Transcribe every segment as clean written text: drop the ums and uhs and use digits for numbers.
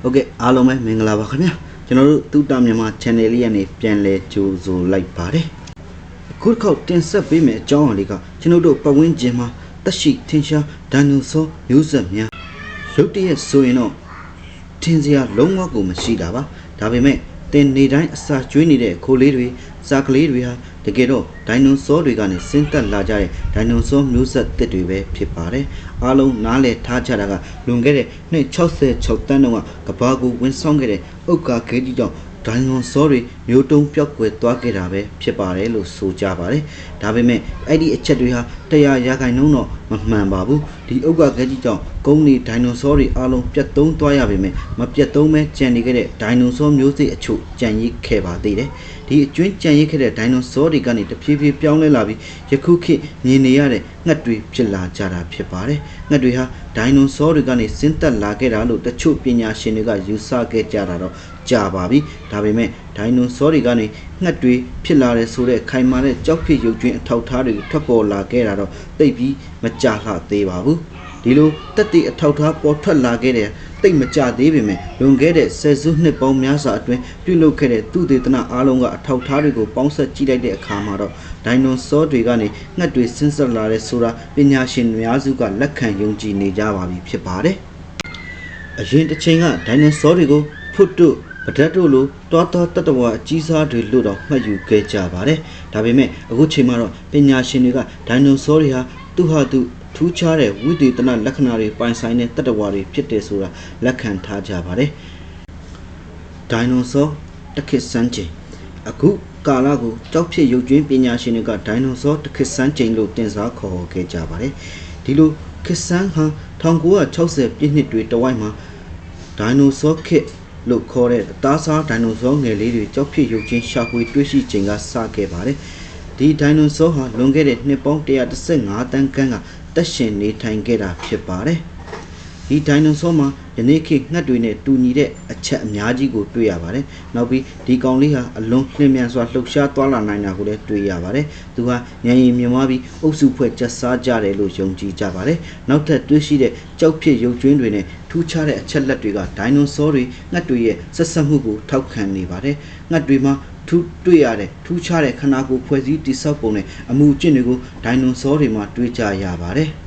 Okay,အားလုံးပဲမင်္ဂလာပါခင်ဗျာကျွန်တော်တို့တူတာမြန်မာ channel လေးကနေပြန်လဲကြိုဆိုလိုက်ပါတယ်အခုတစ်ခေါက်တင်ဆက်ပေးမယ့်အကြောင်းအရာလေးကကျွန်တော်တို့ပတ်ဝန်းကျင်မှာတက်ရှိထင်ရှားဒိုင်နိုဆောမျိုးဆက်များရုပ်တရက်ဆိုရင်တော့ထင်စရာလုံးဝကိုမရှိတာပါဒါပေမဲ့တင်နေတိုင်းအစာကျွေးနေတဲ့ခိုးလေးတွေစားကလေးတွေဟာတကယ်တော့ဒိုင်နိုဆောတွေကနေဆင်းသက်လာကြတဲ့ဒိုင်နိုဆောမျိုးဆက်တစ်တွေပဲဖြစ်ပါတယ်အားလုံးနားလည်ထားကြတာကလွန်ခဲ့တဲ့နှစ်66တန်းတုန်းကကဘာကိုဝင်ဆောင်ခဲ့တဲ့ဥက္ကာခဲကြီးကြောင့်ဒိုင်နိုဆောတွေမျိုးတုံးပျောက်ကွယ်သွားခဲ့တာပဲဖြစ်ပါတယ်လို့ဆိုကြပါတယ်ဒါပေမဲ့အဲ့ဒီအချက်တွေဟာ100ရာခိုင်နှုန်းတော့မမှန်ပါဘူးဒီဥက္ကာခဲကြီးကြောင့်ကုန်းနေဒိုင်နိုဆောတွေအားလုံးပြတ်သုံးသွားရပေမဲ့မပြတ်သုံးပဲကျန်နေခဲ့တဲ့ဒိုင်နိုဆောမျိုးစိတ်အချို့ကျန်ရစ်ခဲ့ပါသေးတယ်ဒီအကျွင်းကျန်ရစ်ခဲ့တဲ့ဒိုင်နိုဆောတွေကနေတဖြည်းဖြည်းပြောင်းလဲလာပြီးယခုခေတ်မြင်နေရတဲ့ငှက်တွေဖြစ်လာကြတာဖြစ်ပါတယ်ငှက်တွေဟာဒိုင်နိုဆောတွေကနေဆင်းသက်လာခဲ့တာလို့တချို့ပညာရှင်တွေကယူဆခဲ့ကြတာတော့ကြာပါပြီဒါပေမဲ့ဒိုင်နိုဆောတွေကနေငှက်တွေဖြစ်လာတဲ့ဆိုတဲ့ခိုင်မာတဲ့ကြောက်ဖြစ်ရုပ်ကျွင်းအထောက်ထားတွေထွက်ပေါ်လာခဲ့တာတော့သိပြီးမကြာလှသေးပါဘူးဒီလိုတက်တဲ့အထောက်ထားပေါ်ထွက်လာခဲ့တဲ့တိတ်မကြသေးပေမဲ့လွန်ခဲ့တဲ့ဆယ်စုနှစ်ပေါင်းများစွာအတွင်းပြုလုပ်ခဲ့တဲ့သူတေသနအားလုံးကအထောက်ထားတွေကိုပေါင်းစပ်ကြည့်လိုက်တဲ့အခါမှာတော့ဒိုင်နိုဆောတွေကနေငှက်တွေဆင်းသက်လာတဲ့ဆိုတာပညာရှင်များစုကလက်ခံယုံကြည်နေကြပါပြီဖြစ်ပါတယ်။အရင်တစ်ချိန်ကဒိုင်နိုဆောတွေကိုဖွတ်တို့ပဒတ်တို့လိုတွားတတဝါအကြီးစားတွေလို့တော့မှတ်ယူခဲ့ကြပါတယ်။ဒါပေမဲ့အခုချိန်မှာတော့ပညာရှင်တွေကဒိုင်နိုဆောတွေဟာသူ့ဟာသူထူးခြားတဲ့ဝိသေသနလက္ခဏာတွေပိုင်ဆိုင်တဲ့တတဝါတွေဖြစ်တယ်ဆိုတာလက်ခံထားကြပါတယ်။ဒိုင်နိုဆောတခစ်စန်းချိန်အခုကာလကိုကြောက်ဖြစ်ရုပ်ကျွင်းပညာရှင်တွေကဒိုင်နိုဆောတခစ်စန်းချိန်လို့တင်စားခေါ်ခဲ့ကြပါတယ်။ဒီလိုခစ်စန်းဟာ1960ပြည့်နှစ်တွေတဝိုက်မှာဒိုင်နိုဆောခေတ်လို့ခေါ်တဲ့အသားစားဒိုင်နိုဆောငယ်လေးတွေကြောက်ဖြစ်ရုပ်ချင်းရှာဖွေတွေ့ရှိချိန်ကစခဲ့ပါတယ်။ဒီဒိုင်နိုဆောဟာလွန်ခဲ့တဲ့နှစ်ပေါင်း115တန်းခန့်ကတက်ရှင်နေထိုင်ခဲ့တာဖြစ်ပါတယ်။ဒီဒိုင်နိုဆောမှာယနေ့ခေတ်ငှက်တွေနဲ့တူညီတဲ့အချက်အများကြီးကိုတွေ့ရပါတယ်။နောက်ပြီးဒီကောင်လေးဟာအလွန်လျင်မြန်စွာလှုပ်ရှားသွားလာနိုင်တာကိုလည်းတွေ့ရပါတယ်။သူဟာဉာဏ်ရည်မြင်သွားပြီးအုပ်စုဖွဲ့ကျက်စားကြတယ်လို့ယုံကြည်ကြပါတယ်။နောက်ထပ်တွေ့ရှိတဲ့ကြောက်ဖြစ်ရုပ်ကျွင်းတွေနဲ့ထူးခြားတဲ့အချက်လက်တွေကဒိုင်နိုဆောတွေငှက်တွေရဲ့ဆက်ဆက်မှုကိုထောက်ခံနေပါတယ်။ငှက်တွေမှာတွေ့ရတဲ့ထူးခြားတဲ့ခန္ဓာကိုယ်ဖွဲ့စည်းတည်ဆောက်ပုံနဲ့အမှုကျင့်တွေကိုဒိုင်နိုဆောတွေမှာတွေ့ကြရပါတယ်။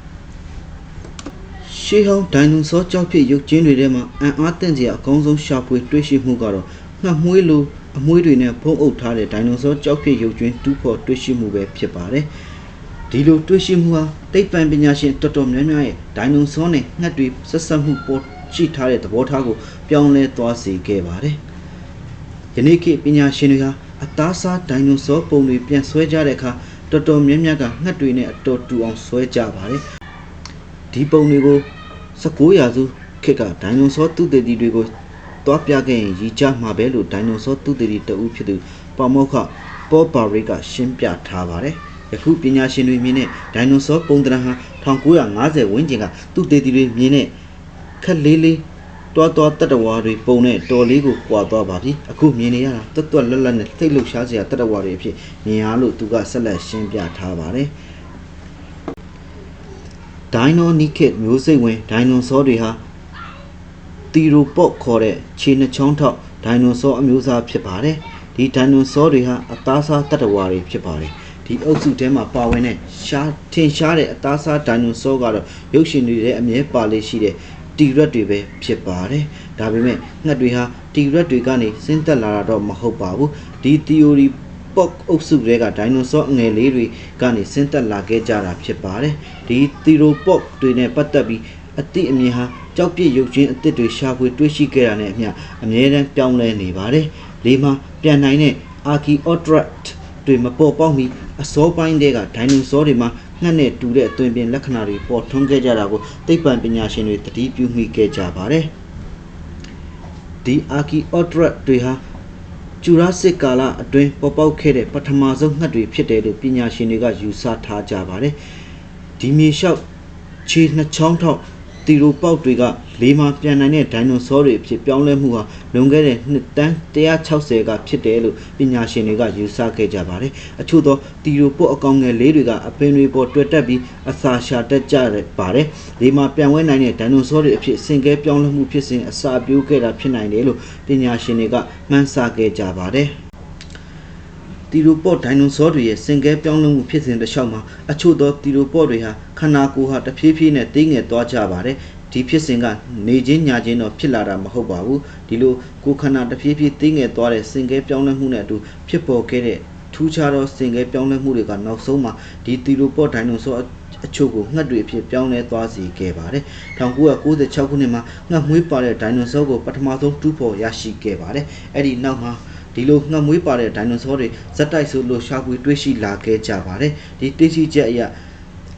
ရှေးဟောင်းဒိုင်နိုဆောကြောက်ဖြစ်ရုပ်ချင်းတွေထဲမှာအံ့အားသင့်စရာအကောင်းဆုံးရှာဖွေတွေ့ရှိမှုကတော့ငှက်မွှေးလိုအမွှေးတွေနဲ့ဖုံးအုပ်ထားတဲ့ဒိုင်နိုဆောကြောက်ဖြစ်ရုပ်ချင်းတူးဖော်တွေ့ရှိမှုပဲဖြစ်ပါတယ်။ဒီလိုတွေ့ရှိမှုဟာသိပ္ပံပညာရှင်တော်တော်များများရဲ့ဒိုင်နိုဆောနဲ့ငှက်တွေဆက်ဆက်မှုပေါ်ရှိထားတဲ့သဘောထားကိုပြောင်းလဲသွားစေခဲ့ပါတယ်။ယနေ့ခေတ်ပညာရှင်တွေဟာအသားစားဒိုင်နိုဆောပုံတွေပြန်ဆွဲကြတဲ့အခါတော်တော်များများကငှက်တွေနဲ့အတော်တူအောင်ဆွဲကြပါတယ်။ဒီပုံတွေကို19ရာစုခေတ်ကဒိုင်နိုဆောသုတေသီတွေကိုတွားပြခဲ့ရင်ရည်ကြမှာပဲလို့ဒိုင်နိုဆောသုတေသီတဦးဖြစ်သူပါမောက္ခပေါ်ပါရိကရှင်းပြထားပါတယ်။ယခုပညာရှင်တွေမြင်တဲ့ဒိုင်နိုဆောပုံသဏ္ဍာန်ဟာ1950ဝန်းကျင်ကသုတေသီတွေမြင်တဲ့ခက်လေးလေးတွားတတဝါတွေပုံနဲ့တော်လေးကိုကွာသွားပါပြီ။အခုမြင်နေရတာတွတ်လက်လက်နဲ့သိလှုပ်ရှားစရာတတဝါတွေအဖြစ်မြင်ရလို့သူကဆက်လက်ရှင်းပြထားပါတယ်။ဒိုင်နိုနီခေတ်မျိုးစိတ်ဝင်ဒိုင်နိုဆောတွေဟာတီရိုပေါ့ခေါ်တဲ့ခြေနှချောင်းထောက်ဒိုင်နိုဆောအမျိုးအစားဖြစ်ပါတယ်။ဒီဒိုင်နိုဆောတွေဟာအသားစားတတဝါတွေဖြစ်ပါတယ်။ဒီအုပ်စုထဲမှာပါဝင်တဲ့ထင်ရှားတဲ့အသားစားဒိုင်နိုဆောကတော့ရုပ်ရှင်တွေရဲ့အမြဲပါလေးရှိတဲ့တီရက်တွေပဲဖြစ်ပါတယ်။ဒါပေမဲ့ငှက်တွေဟာတီရက်တွေကနေဆင်းသက်လာတာတော့မဟုတ်ပါဘူး။ဒီ theoryပေါ့အုပ်စုတွေကဒိုင်နိုဆောအငယ်လေးတွေကနေဆင်းသက်လာခဲ့ကြတာဖြစ်ပါတယ်။ဒီသီရိုပေါ့တွေနဲ့ပတ်သက်ပြီးအတိအမြင်ဟာကြောက်ပြစ်ရုပ်ချင်းအသစ်တွေရှာဖွေတွေ့ရှိခဲ့တာနဲ့အမျှအမြဲတမ်းပြောင်းလဲနေပါတယ်။လေမှာပြန်နိုင်တဲ့ Archaeopteryx တွေမပေါ်ပေါက်မီအစောပိုင်းတည်းကဒိုင်နိုဆောတွေမှာငှက်နဲ့တူတဲ့အသွင်ပြင်လက္ခဏာတွေပေါ်ထွန်းခဲ့ကြတာကိုသိပ္ပံပညာရှင်တွေသတိပြုမိခဲ့ကြပါတယ်။ဒီ Archaeopteryx တွေဟာဂျူရာစစ်ကာလအတွင်းပေါ်ပေါက်ခဲ့တဲ့ပထမဆုံးငှက်တွေဖြစ်တယ်လို့ပညာရှင်တွေကယူဆထားကြပါတယ်။ဒီမြေလျှောက်ခြေနှချောင်းထောက်တီရိုပေါက်တွေက လေမှာပြန်နိုင်တဲ့ဒိုင်နိုဆောတွေဖြစ်ပြောင်းလဲမှုဟာလွန်ခဲ့တဲ့နှစ်တန်း160ကဖြစ်တယ်လို့ပညာရှင်တွေကယူဆခဲ့ကြပါတယ်။အချို့သောတီရိုပေါ့အကောင်ငယ်လေးတွေကအပင်တွေပေါ်တွေ့တက်ပြီးအစာရှာတတ်ကြပါတယ်။လေမှာပြန်ဝဲနိုင်တဲ့ဒိုင်နိုဆောတွေအဖြစ်ဆင်ကဲပြောင်းလဲမှုဖြစ်စဉ်အစာပြိုးခဲ့တာဖြစ်နိုင်တယ်လို့ပညာရှင်တွေကမှန်းဆခဲ့ကြပါတယ်။တီရိုပေါ့ဒိုင်နိုဆောတွေရဲ့စင်ကဲပြောင်းလဲမှုဖြစ်စဉ်တစ်လျှောက်မှာအချို့သောတီရိုပေါ့တွေဟာခန္ဓာကိုယ်ဟာတဖြည်းဖြည်းနဲ့သေးငယ်သွားကြပါတယ်။ဒီဖြစ်စဉ်ကနေချင်းညချင်းတော့ဖြစ်လာတာမဟုတ်ပါဘူး။ဒီလိုကိုယ်ခန္ဓာတဖြည်းဖြည်းသေးငယ်သွားတဲ့စင်ကဲပြောင်းလဲမှုနဲ့အတူဖြစ်ပေါ်ခဲ့တဲ့ထူးခြားသောစင်ကဲပြောင်းလဲမှုတွေကနောက်ဆုံးမှာဒီတီရိုပေါ့ဒိုင်နိုဆောအချို့ကိုငှက်တွေအဖြစ်ပြောင်းလဲသွားစေခဲ့ပါတယ်။1996ခုနှစ်မှာငှက်မွေးပါတဲ့ဒိုင်နိုဆောကိုပထမဆုံးတူးဖော်ရရှိခဲ့ပါတယ်။အဲ့ဒီနောက်မှာဒီလိုငှက်မွေးပါတဲ့ဒိုင်နိုဆောတွေဇက်တိုက်ဆိုလို့ရှာဖွေတွေ့ရှိလာခဲ့ကြပါတယ်။ဒီတွေ့ရှိချက်အရ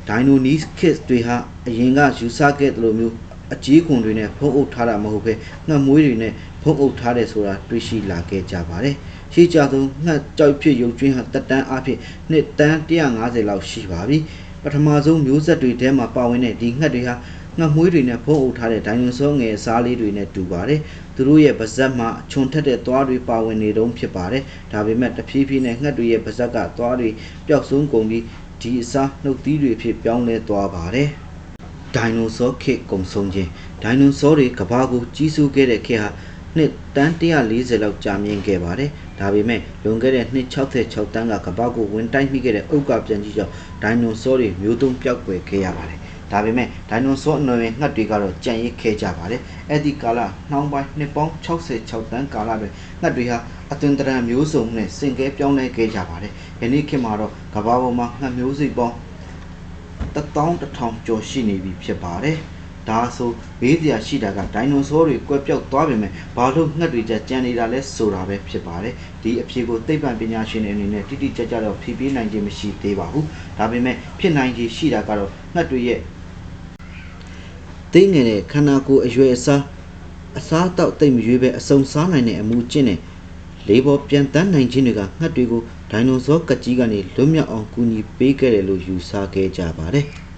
ဒိုင်နိုနီးခစ်တွေဟာအရင်ကယူဆခဲ့တယ်လို့မျိုးအကြီးခွန်တွေနဲ့ဖုံးအုပ်ထားတာမဟုတ်ပဲငှက်မွေးတွေနဲ့ဖုံးအုပ်ထားတယ်ဆိုတာတွေ့ရှိလာခဲ့ကြပါတယ်။ရှေ့ကြဆုံးငှက်ကြောက်ဖြစ်ရုပ်ကျွင်းဟာတက်တန်းအဖြစ်နှစ်တန်း150လောက်ရှိပါပြီ။ပထမဆုံးမျိုးဆက်တွေထဲမှာပါဝင်တဲ့ဒီငှက်တွေဟာငှက်မွေးတွေနဲ့ဖုံးအုပ်ထားတဲ့ဒိုင်နိုဆောငယ်စားလေးတွေနဲ့တူပါတယ်။သူတို့ရဲ့ပါးစပ်မှာခြုံထက်တဲ့သွားတွေပါဝင်နေတုန်းဖြစ်ပါတယ်။ဒါပေမဲ့တဖြည်းဖြည်းနဲ့ငှက်တွေရဲ့ပါးစပ်ကသွားတွေပျောက်ဆုံးကုန်ပြီးဒီအစားနှုတ်သီးတွေဖြစ်ပြောင်းလဲသွားပါတယ်။ဒိုင်နိုဆောခေတ်ကုံဆုံးခြင်းဒိုင်နိုဆောတွေကမ္ဘာကိုကြီးစိုးခဲ့တဲ့ခေတ်ဟာနှစ်တန်း140လောက်ကြာမြင့်ခဲ့ပါတယ်။ဒါပေမဲ့လွန်ခဲ့တဲ့နှစ်66တန်းကကမ္ဘာကိုဝင်တိုက်မိခဲ့တဲ့ဥက္ကာပြန်ကြီးကြောင့်ဒိုင်နိုဆောတွေမျိုးတုံးပြောက်ကွယ်ခဲ့ရပါတယ်။ဒါပေမဲ့ဒိုင်နိုဆောအနွယ်ငှက်တွေကတော့ကြံ့ရစ်ခဲ့ကြပါတယ်။အဲ့ဒီကာလနှောင်းပိုင်းနှစ်ပေါင်း66တန်းကာလတွင်ငှက်တွေဟာအသွင်သဏ္ဍာန်မျိုးစုံနဲ့စင်ကဲပြောင်းလဲခဲ့ကြပါတယ်။ယနေ့ခေတ်မှာတော့ကမ္ဘာပေါ်မှာငှက်မျိုးစိတ်ပေါင်း11000ကျော်ရှိနေပြီဖြစ်ပါတယ်။ဒါဆိုဘေးစရာရှိတာကဒိုင်နိုဆောတွေကွက်ပြောက်သွားပေမဲ့ဘာလို့ငှက်တွေကြံနေတာလဲဆိုတာပဲဖြစ်ပါတယ်။ဒီအဖြေကိုသိပ္ပံပညာရှင်တွေအနေနဲ့တိတိကျကျတော့ဖြေပေးနိုင်ခြင်းမရှိသေးပါဘူး။ဒါပေမဲ့ဖြစ်နိုင်ခြေရှိတာကတော့ငှက်တွေရဲ့သိငယ်တဲ့ခန္ဓာကိုယ်အရွယ်အစားအသောက်တိတ်မရွေးပဲအစုံစားနိုင်တဲ့အမူအကျင့်နဲ့လေးပေါ်ပြန်တန်းနိုင်ခြင်းတွေကငှက်တွေကိုဒိုင်နိုဆောကကြီးကနေလွတ်မြောက်အောင်ကူညီပေးခဲ့တယ်လို့ယူဆခဲ့ကြပါတယ်။